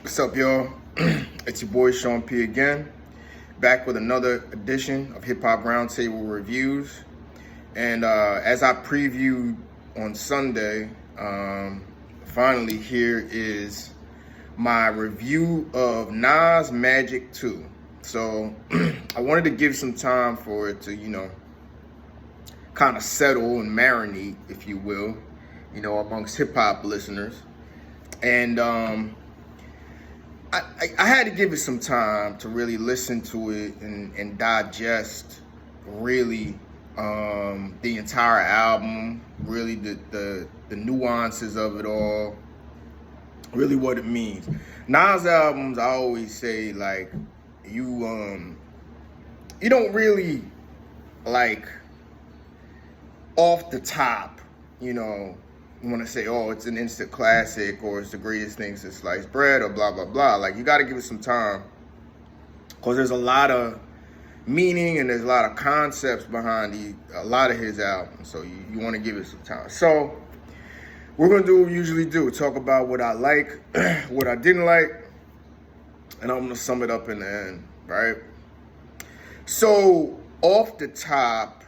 What's up, y'all? It's your boy Sean P again, back with another edition of Hip Hop Roundtable Reviews. And as I previewed on Sunday, finally here is my review of Nas Magic 2. So I wanted to give some time for it to, kind of settle and marinate, if you will, amongst hip hop listeners. And I had to give it some time to really listen to it and digest really the entire album, really the nuances of it all, really what it means. Nas albums, I always say, like, you don't really, like, off the top, you want to say, oh, it's an instant classic or it's the greatest thing since sliced bread or blah, blah, blah. Like, you got to give it some time because there's a lot of meaning and there's a lot of concepts behind a lot of his albums. So you want to give it some time. So we're going to do what we usually do, talk about what I like, what I didn't like, and I'm going to sum it up in the end, right? So off the top,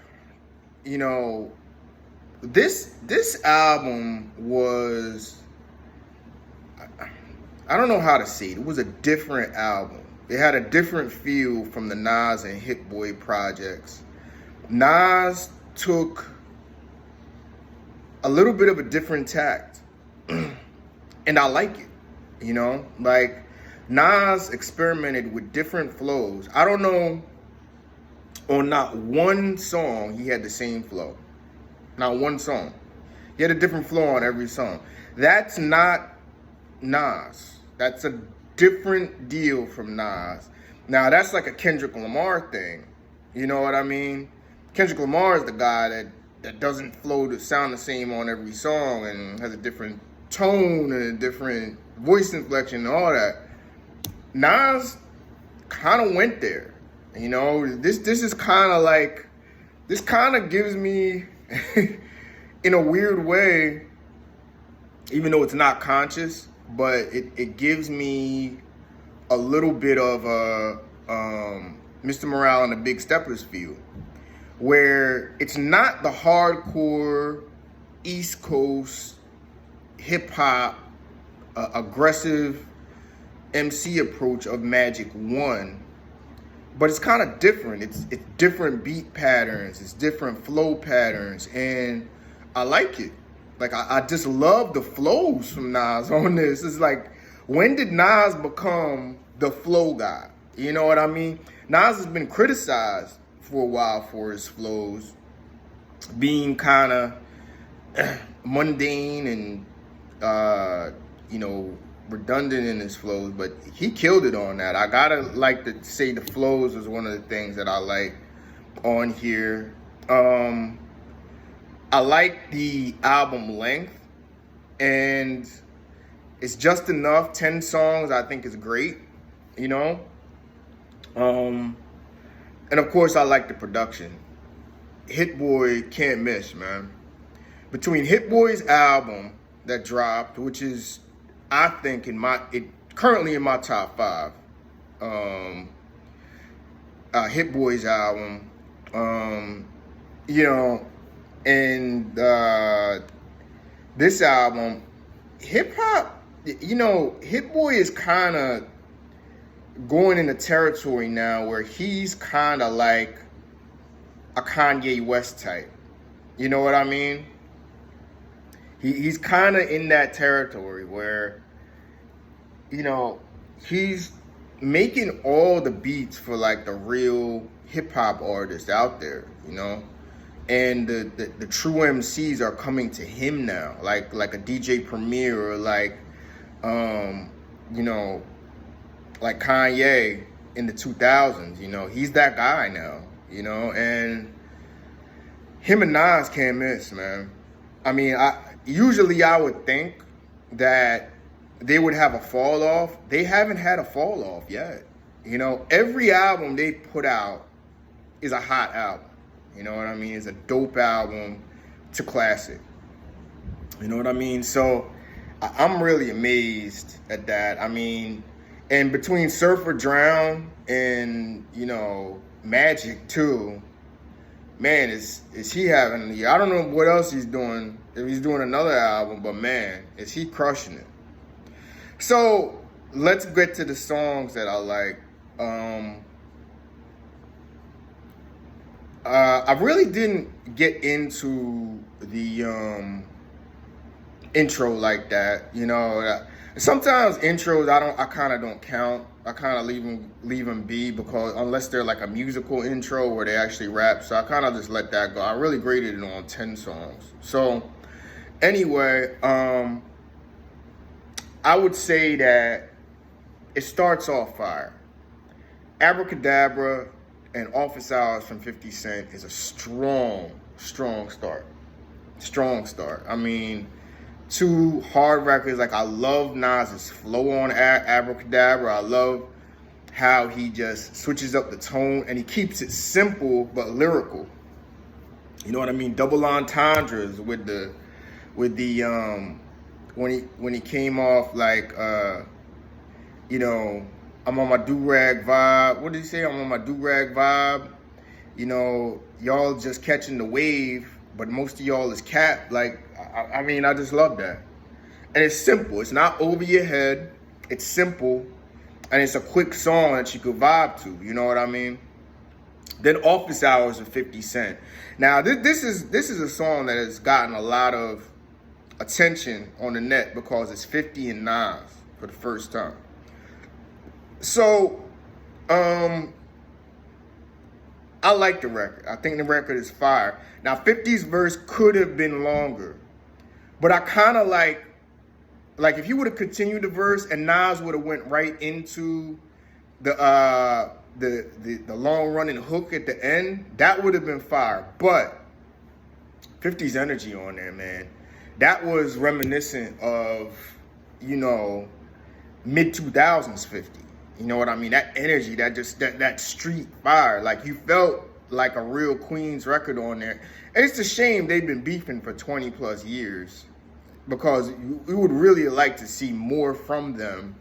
this album was, I don't know how to say it. It was a different album. It had a different feel from the Nas and Hitboy projects. Nas took a little bit of a different tact. And I like it, Like, Nas experimented with different flows. I don't know, on not one song he had the same flow. Not one song. He had a different flow on every song. That's not Nas. That's a different deal from Nas. Now, that's like a Kendrick Lamar thing. You know what I mean? Kendrick Lamar is the guy that doesn't sound the same on every song and has a different tone and a different voice inflection and all that. Nas kind of went there. This is kind of like, this kind of gives me, in a weird way, even though it's not conscious, but it gives me a little bit of a Mr. Morale and the Big Steppers feel, where it's not the hardcore East Coast hip hop aggressive MC approach of Magic 1. But it's kind of different. It's different beat patterns. It's different flow patterns. And I like it. Like, I just love the flows from Nas on this. It's like, when did Nas become the flow guy? You know what I mean? Nas has been criticized for a while for his flows being kind of mundane and, redundant in his flows, but he killed it on that. I gotta like to say the flows is one of the things that I like on here. I like the album length, and it's just enough. 10 songs I think is great, and of course I like the production. Hitboy can't miss, man. Between Hitboy's album that dropped, which is, I think, currently in my top 5. Hitboy's album, and this album, hip hop, Hitboy is kind of going into territory now where he's kind of like a Kanye West type. You know what I mean? He's kind of in that territory where, he's making all the beats for, like, the real hip-hop artists out there, And the true MCs are coming to him now, like a DJ Premier or like Kanye in the 2000s, He's that guy now, And him and Nas can't miss, man. I mean, usually I would think that they would have a fall off. They haven't had a fall off yet. Every album they put out is a hot album. You know what I mean? It's a dope album to classic. You know what I mean? So I'm really amazed at that. I mean, and between Surfer Drown and, you know, Magic too, man, is he having the, I don't know what else he's doing, if he's doing another album, but man, is he crushing it. So let's get to the songs that I like. I really didn't get into the intro like that. You know, sometimes intros I kind of don't count. I kind of leave them be, because unless they're like a musical intro where they actually rap, so I kind of just let that go. I really graded it on 10 songs. So anyway, I would say that it starts off fire. Abracadabra and Office Hours from 50 Cent is a strong start. Strong start. I mean, two hard records. Like, I love Nas's flow on Abracadabra. I love how he just switches up the tone and he keeps it simple but lyrical. You know what I mean? Double entendres with the when he came off like you know, I'm on my do-rag vibe. What did he say? I'm on my do-rag vibe. You know, y'all just catching the wave, but most of y'all is cap. Like, I mean, I just love that. And it's simple. It's not over your head. It's simple. And it's a quick song that you could vibe to. You know what I mean? Then Office Hours of 50 Cent. Now, this is a song that has gotten a lot of attention on the net because it's 50 and Nas for the first time. So, I like the record. I think the record is fire. Now, 50's verse could have been longer, but I kind of like if he would have continued the verse and Nas would have went right into the long running hook at the end, that would have been fire. But 50's energy on there, man, that was reminiscent of, you know, mid 2000s 50. You know what I mean? That energy, that street fire. Like, you felt like a real Queens record on there. And it's a shame they've been beefing for 20 plus years, because we would really like to see more from them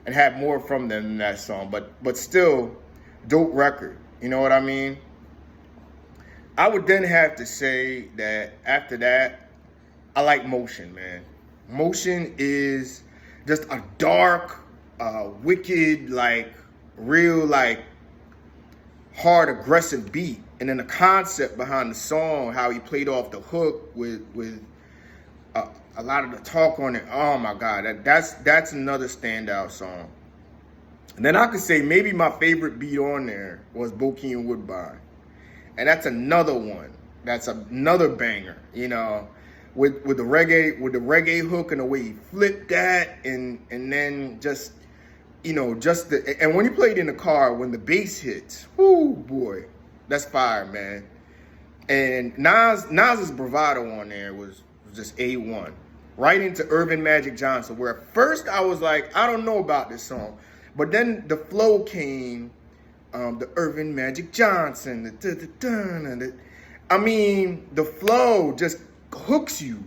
and have more from them in that song. But still, dope record. You know what I mean? I would then have to say that after that, I like Motion, man. Motion is just a dark, wicked, like, real, like, hard, aggressive beat. And then the concept behind the song, how he played off the hook with a lot of the talk on it. Oh my God, that's another standout song. And then I could say maybe my favorite beat on there was Bokeem and Woodbine. And that's another one. That's another banger, you know, with the reggae hook and the way he flipped that, and then just, you know, and when he played in the car, when the bass hits, whoo boy, that's fire, man. And Nas's bravado on there was just A1. Right into Urban Magic Johnson, where at first I was like, I don't know about this song. But then the flow came, the Urban Magic Johnson, I mean, the flow just hooks you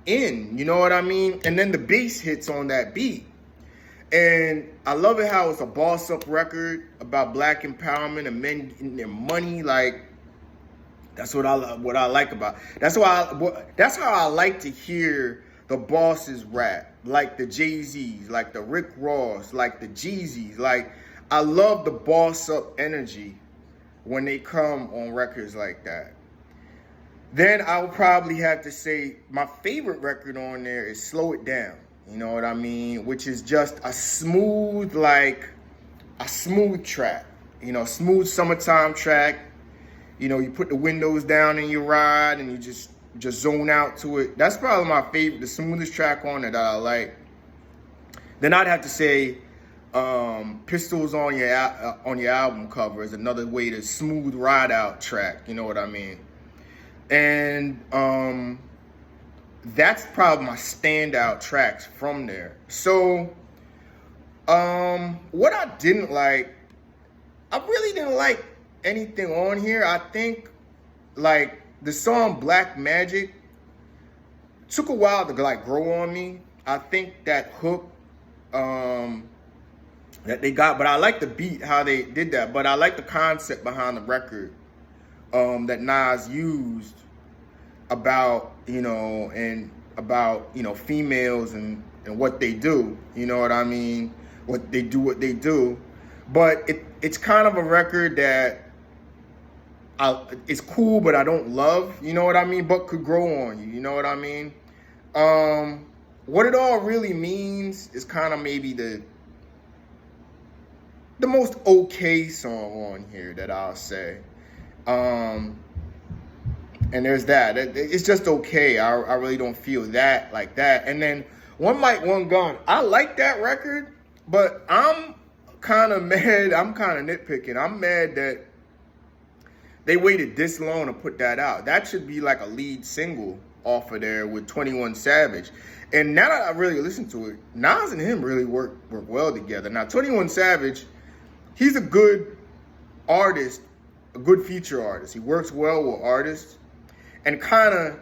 in, you know what I mean? And then the bass hits on that beat. And I love it how it's a boss up record about black empowerment and men and their money. Like, that's what I like about. That's how I like to hear the bosses rap, like the Jay-Z's, like the Rick Ross, like the Jeezys. Like, I love the boss up energy when they come on records like that. Then I would probably have to say my favorite record on there is Slow It Down. You know what I mean? Which is just a smooth track. You know, smooth summertime track. You know, you put the windows down in your ride and you just zone out to it. That's probably my favorite, the smoothest track on it that I like. Then I'd have to say Pistols on your album cover is another way to smooth ride out track. You know what I mean? And that's probably my standout tracks from there. So what I didn't like, I really didn't like anything on here. I think, like, the song Black Magic took a while to, like, grow on me. I think that hook that they got, but I like the beat, how they did that. But I like the concept behind the record that Nas used about, and about, females and what they do. You know what I mean? What they do. But it's kind of a record that it's cool, but I don't love, you know what I mean? But could grow on you, you know what I mean? What it all really means is kind of maybe the most okay song on here that I'll say. And there's that. It's just okay. I really don't feel that like that. And then One Mic, One Gun. I like that record, but I'm kind of mad. I'm kind of nitpicking. I'm mad that they waited this long to put that out. That should be like a lead single off of there with 21 Savage. And now that I really listen to it, Nas and him really work well together. Now, 21 Savage, he's a good artist, a good feature artist. He works well with artists. And kind of,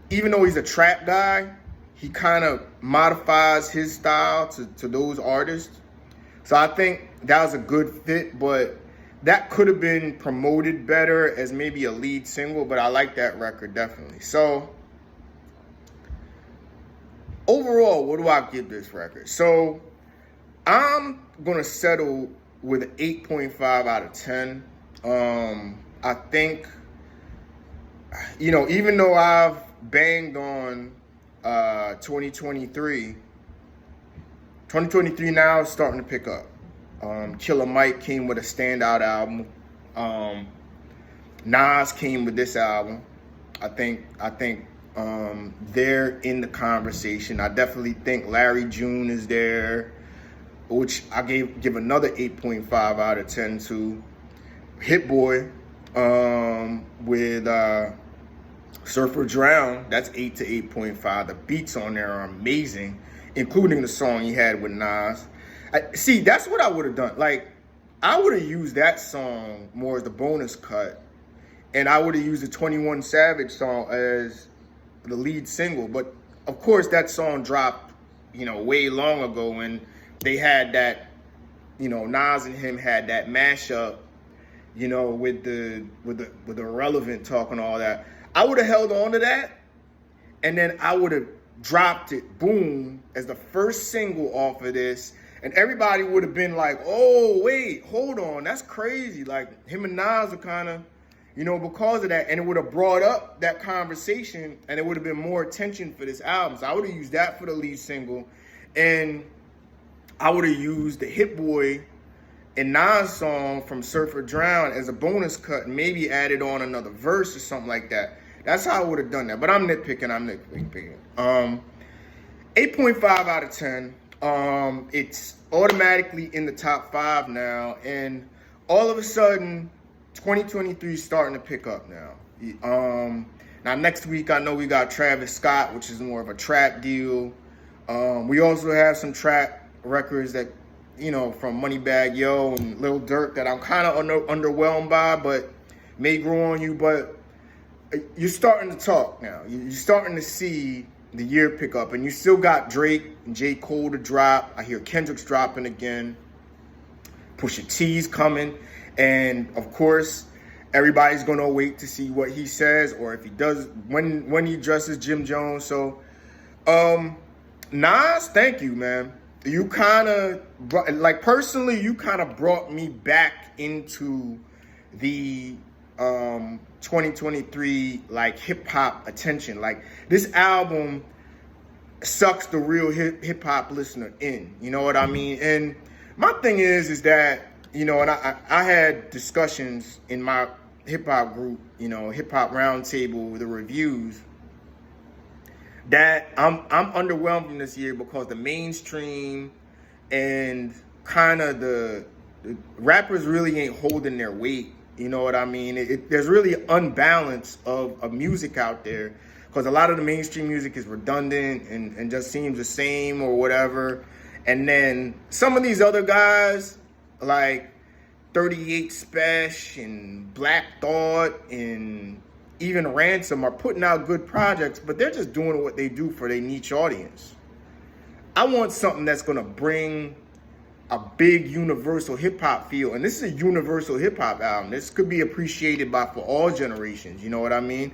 even though he's a trap guy, he kind of modifies his style to those artists. So I think that was a good fit, but that could have been promoted better as maybe a lead single, but I like that record definitely. So overall, what do I give this record? So I'm going to settle with an 8.5 out of 10. I think, even though I've banged on 2023 now is starting to pick up. Killer Mike came with a standout album. Nas came with this album. I think they're in the conversation. I definitely think Larry June is there, which I give another 8.5 out of 10 to. Hitboy with Surfer Drown, that's 8 to 8.5. The beats on there are amazing, including the song he had with Nas. See, that's what I would have done. Like, I would have used that song more as the bonus cut, and I would have used the 21 Savage song as the lead single. But of course, that song dropped, way long ago, when they had that, Nas and him had that mashup, with the Irrelevant talk and all that. I would have held on to that, and then I would have dropped it, boom, as the first single off of this, and everybody would have been like, oh, wait, hold on, that's crazy. Like, him and Nas are kind of, because of that, and it would have brought up that conversation, and it would have been more attention for this album. So I would have used that for the lead single, and I would have used the Hitboy and Nas song from Surfer Drown as a bonus cut, and maybe added on another verse or something like that. That's how I would have done that. But I'm nitpicking. 8.5 out of 10. It's automatically in the top 5 now. And all of a sudden, 2023 is starting to pick up now. Now, next week, I know we got Travis Scott, which is more of a trap deal. We also have some trap records that, from Moneybagg Yo and Lil Durk that I'm kind of underwhelmed by, but may grow on you. But you're starting to talk now. You're starting to see the year pick up, and you still got Drake and J. Cole to drop. I hear Kendrick's dropping again. Pusha T's coming, and of course, everybody's gonna wait to see what he says, or if he does when he dresses Jim Jones. So, Nas, thank you, man. You kind of personally, you kind of brought me back into the 2023 hip hop attention. Like, this album sucks the real hip hop listener in. You know what I mean? And my thing is that, and I had discussions in my hip hop group, hip hop roundtable, the reviews, that I'm underwhelmed from this year because the mainstream and kind of the rappers really ain't holding their weight. You know what I mean? There's really unbalance of music out there, because a lot of the mainstream music is redundant and just seems the same or whatever. And then some of these other guys, like 38 Special and Black Thought and even Ransom, are putting out good projects, but they're just doing what they do for their niche audience. I want something that's gonna bring a big universal hip hop feel, and this is a universal hip hop album. This could be appreciated by for all generations. You know what I mean?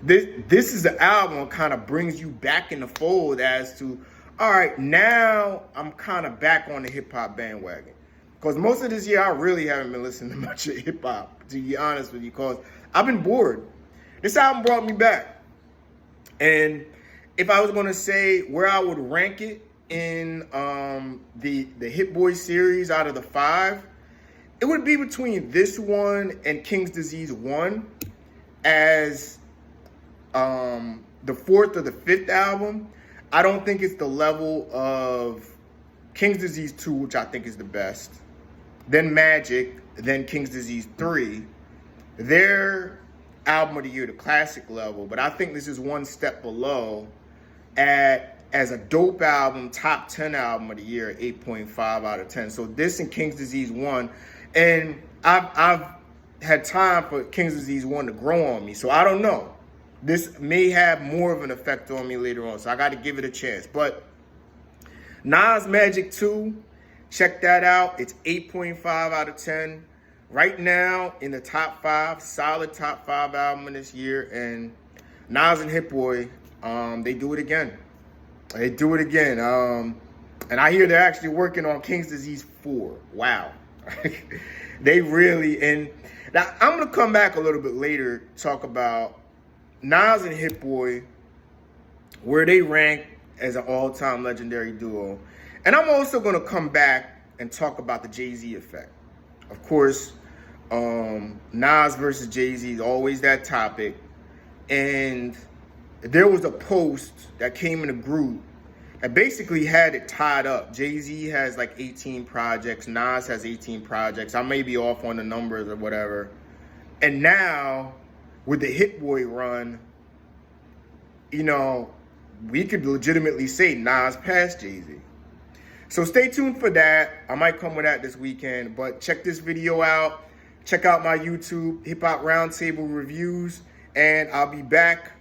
This is an album that kind of brings you back in the fold as to, all right, now I'm kind of back on the hip hop bandwagon. Because most of this year I really haven't been listening to much of hip hop, to be honest with you, because I've been bored. This album brought me back, and if I was gonna say where I would rank it in the Hitboy series out of the 5, it would be between this one and King's Disease 1 as the 4th or the 5th album. I don't think it's the level of King's Disease 2, which I think is the best, then Magic, then King's Disease 3. Their album of the year, the classic level, but I think this is one step below as a dope album, top 10 album of the year, 8.5 out of 10. So this and King's Disease 1, and I've had time for King's Disease 1 to grow on me, so I don't know. This may have more of an effect on me later on, so I got to give it a chance. But Nas Magic 2, check that out. It's 8.5 out of 10. Right now in the top 5, solid top 5 album of this year. And Nas and Hitboy, they do it again. They do it again. And I hear they're actually working on King's Disease 4. Wow. They really, and now I'm going to come back a little bit later, talk about Nas and Hitboy, where they rank as an all-time legendary duo. And I'm also going to come back and talk about the Jay-Z effect. Of course, Nas versus Jay-Z is always that topic. And there was a post that came in a group that basically had it tied up. Jay-Z has like 18 projects. Nas has 18 projects. I may be off on the numbers or whatever. And now, with the Hitboy run, you know, we could legitimately say Nas passed Jay-Z. So stay tuned for that. I might come with that this weekend. But check this video out. Check out my YouTube, Hip Hop Roundtable Reviews. And I'll be back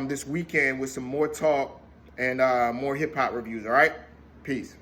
this weekend with some more talk and more hip hop reviews, all right? Peace.